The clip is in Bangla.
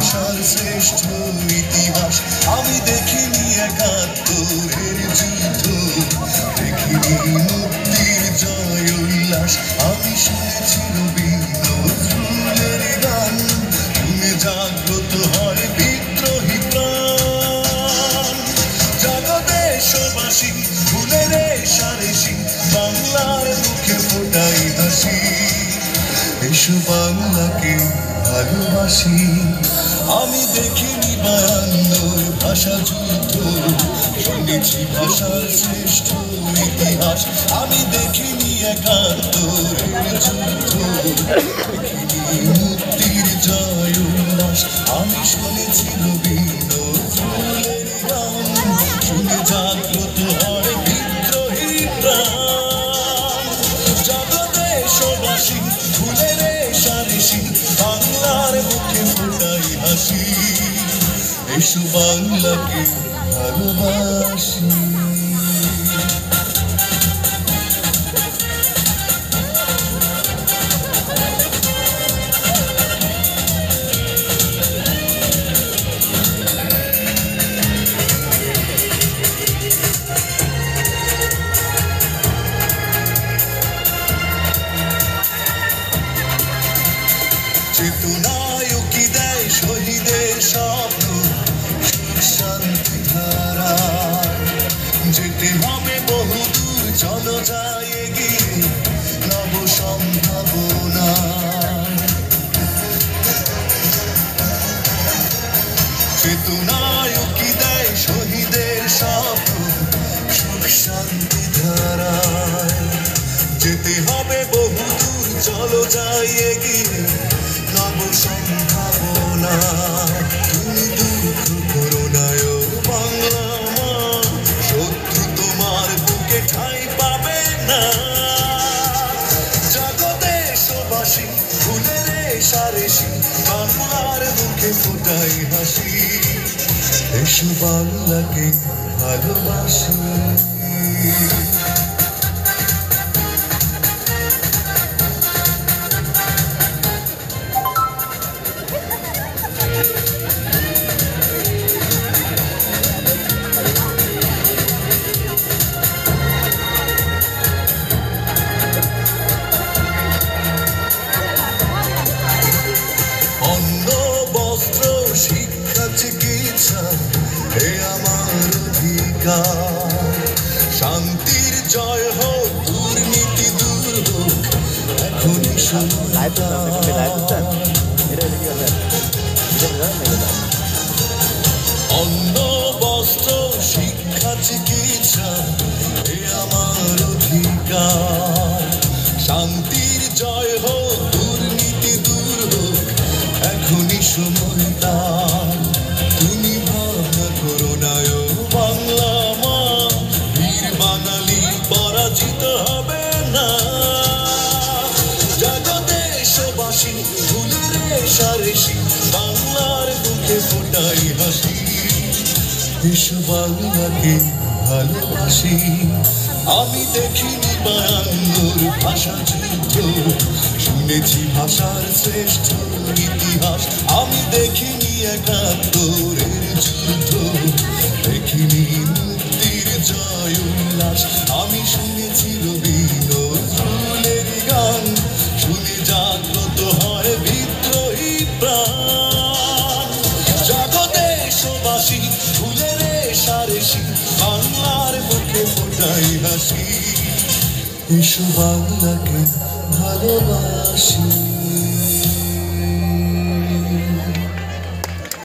ভাষার শ্রেষ্ঠ ইতিহাস আমি দেখিনি একাত্তরের যুদ্ধ, দেখিনি মুক্তির জয় উল্লাস, আমি শুনেছি রবীন্দ্রনাথের গান, শুনে জাগ্রত হয় বিদ্রোহী প্রাণ। জাগো দেশবাসী, ভুলে রেশারেশি, বাংলার মুখে ফোটাই হাসি, এসো বাংলাকে ভালোবাসি। আমি দেখিনি 52 ভাষা যুদ্ধ, শুনেছি ভাষার শ্রেষ্ঠ ইতিহাস, আমি দেখিনি একাত্তরের যুদ্ধ, দেখিনি মুক্তির জয় উল্লাস, আমি শুনেছি রবীন্দ্রনাথের গান, শুনে জাগ্রত হয় বিদ্রোহী প্রাণ। জাগো দেশবাসী, ভুলে রেশারেশি, বাংলার মুখে ফোটাই হাসি, এসো বাংলাকে ভালোবাসি। চেতনায় কি দেয় শহীদের স্বপ্ন, শান্তি ধারা যেতে হবে বহুদূর, চলো যাই এগিয়ে নব সম্ভাবনা। চেতনায় কি দেয় শহীদের স্বপ্ন, সুখ শান্তি ধারায় যেতে হবে বহুদূর, চলো যাই এগিয়ে নব সম্ভাবনা। তুমি দুঃখ করো না ও বাংলা মা, শত্রু তোমার বুকে ঠাঁই পাবে না। জাগো দেশবাসী, ভুলে রেশারেশি, বাংলার মুখে ফোটাই হাসি, এসো বাংলাকে ভালোবাসি। শিক্ষা চিকিৎসা এ আমার অধিকার, শান্তির জয় হোক, দুর্নীতি দূর হোক, এখনই সময়। অন্ন বস্ত্র শিক্ষা চিকিৎসা এ আমার অধিকার, শান্তির জয় হোক, দুর্নীতি দূর হোক, এখনই সময় তার। তুমি ভাবনা করো না ও বাংলা মা, বীর বাঙালি পরাজিত হবে না। জাগো দেশবাসী, ভুলে রেশারেশি, বাংলার মুখে ফোটাই হাসি, এসো বাংলাকে ভালোবাসি। আমি দেখিনি 52 ভাষা যুদ্ধ, শুনেছি ভাষার শ্রেষ্ঠ ইতিহাস, আমি দেখিনি একাত্তরের যুদ্ধ, দেখিনি মুক্তির জয় উল্লাস, আমি শুনেছি রবীন্দ্রনাথের গান, শুনে জাগ্রত হয় বিদ্রোহী প্রাণ। জাগো দেশবাসী, ভুলে রেশারেশি, বাংলার মুখে ফোটাই হাসি, এসো বাংলাকে ভালোবাসি।